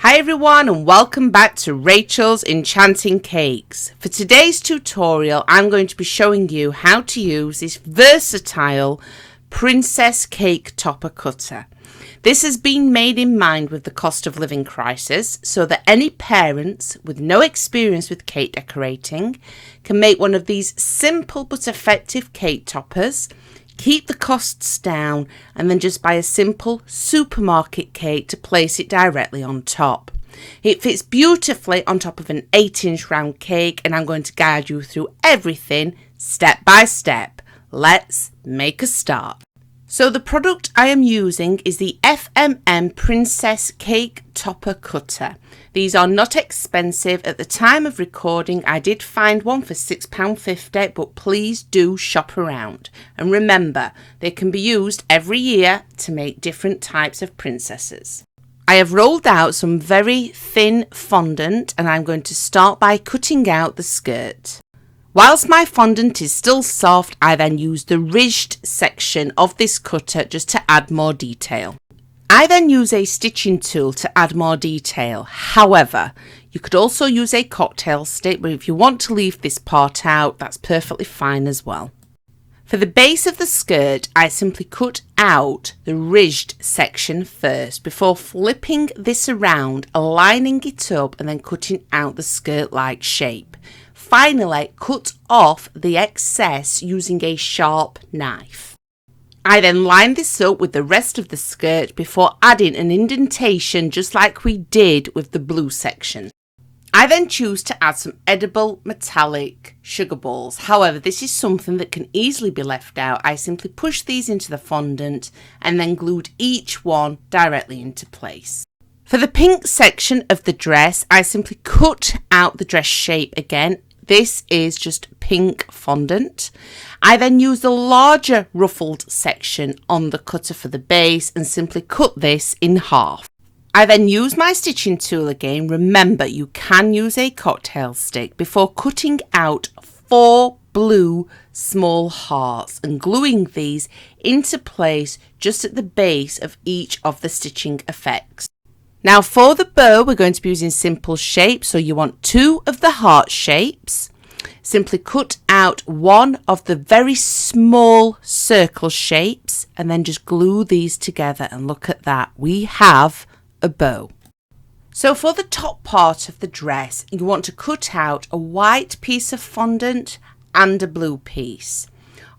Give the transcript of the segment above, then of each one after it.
Hi everyone and welcome back to Rachel's Enchanting Cakes. For today's tutorial I'm going to be showing you how to use this versatile princess cake topper cutter. This has been made in mind with the cost of living crisis so that any parents with no experience with cake decorating can make one of these simple but effective cake toppers, keep the costs down, and then just buy a simple supermarket cake to place it directly on top. It fits beautifully on top of an 8-inch round cake, and I'm going to guide you through everything step by step. Let's make a start. So the product I am using is the FMM Princess Cake Topper Cutter. These are not expensive. At the time of recording, I did find one for £6.50, but please do shop around. And remember, they can be used every year to make different types of princesses. I have rolled out some very thin fondant, and I'm going to start by cutting out the skirt. Whilst my fondant is still soft, I then use the ridged section of this cutter just to add more detail. I then use a stitching tool to add more detail. However, you could also use a cocktail stick, but if you want to leave this part out, that's perfectly fine as well. For the base of the skirt, I simply cut out the ridged section first before flipping this around, aligning it up and then cutting out the skirt-like shape. Finally, cut off the excess using a sharp knife. I then line this up with the rest of the skirt before adding an indentation just like we did with the blue section. I then choose to add some edible metallic sugar balls. However, this is something that can easily be left out. I simply push these into the fondant and then glued each one directly into place. For the pink section of the dress, I simply cut out the dress shape again. This is just pink fondant. I then use the larger ruffled section on the cutter for the base and simply cut this in half. I then use my stitching tool again. Remember, you can use a cocktail stick before cutting out 4 blue small hearts and gluing these into place just at the base of each of the stitching effects. Now for the bow, we're going to be using simple shapes, so you want 2 of the heart shapes. Simply cut out 1 of the very small circle shapes and then just glue these together, and look at that, we have a bow. So for the top part of the dress, you want to cut out a white piece of fondant and a blue piece.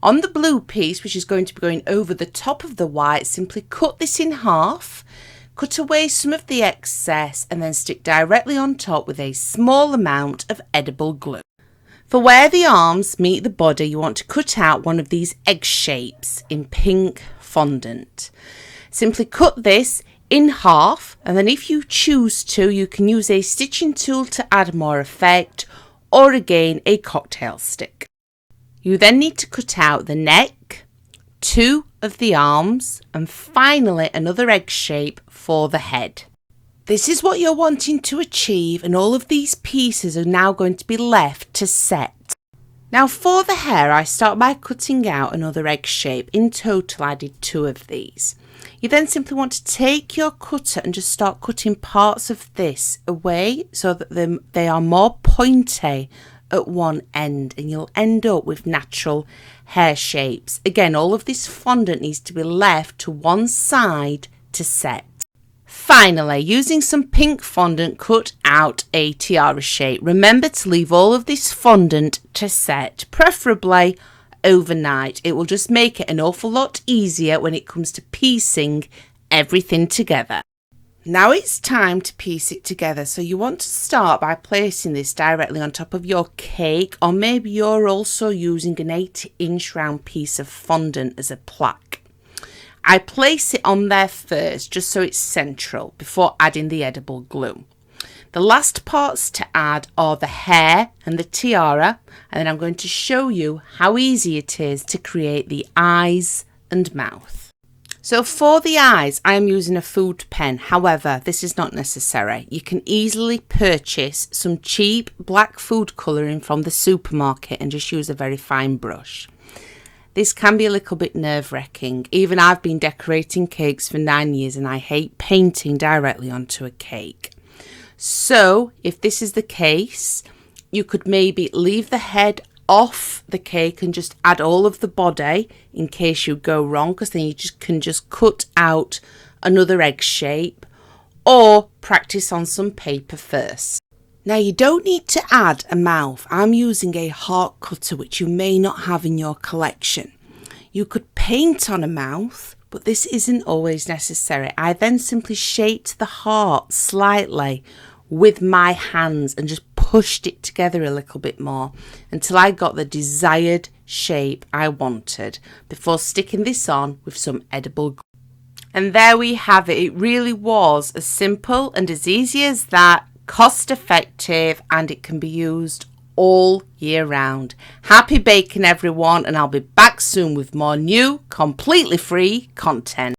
On the blue piece, which is going to be going over the top of the white, simply cut this in half. Cut away some of the excess and then stick directly on top with a small amount of edible glue. For where the arms meet the body, you want to cut out one of these egg shapes in pink fondant. Simply cut this in half, and then if you choose to, you can use a stitching tool to add more effect, or again a cocktail stick. You then need to cut out the neck, 2 of the arms, and finally another egg shape for the head. This is what you're wanting to achieve, and all of these pieces are now going to be left to set. Now for the hair, I start by cutting out another egg shape. In total I did 2 of these. You then simply want to take your cutter and just start cutting parts of this away so that they are more pointy at one end, and you'll end up with natural hair shapes. Again, all of this fondant needs to be left to one side to set. Finally, using some pink fondant, cut out a tiara shape. Remember to leave all of this fondant to set, preferably overnight. It will just make it an awful lot easier when it comes to piecing everything together. Now it's time to piece it together, so you want to start by placing this directly on top of your cake, or maybe you're also using an 8-inch round piece of fondant as a plaque. I place it on there first just so it's central before adding the edible glue. The last parts to add are the hair and the tiara, and then I'm going to show you how easy it is to create the eyes and mouth. So for the eyes, I am using a food pen. However, this is not necessary. You can easily purchase some cheap black food colouring from the supermarket and just use a very fine brush. This can be a little bit nerve-wracking. Even I've been decorating cakes for 9 years and I hate painting directly onto a cake. So if this is the case, you could maybe leave the head off the cake and just add all of the body in case you go wrong, because then you can just cut out another egg shape, or practice on some paper first. Now you don't need to add a mouth. I'm using a heart cutter which you may not have in your collection. You could paint on a mouth, but this isn't always necessary. I then simply shaped the heart slightly with my hands and just pushed it together a little bit more until I got the desired shape I wanted before sticking this on with some edible glue. And there we have it. It really was as simple and as easy as that, cost effective, and it can be used all year round. Happy baking everyone, and I'll be back soon with more new, completely free content.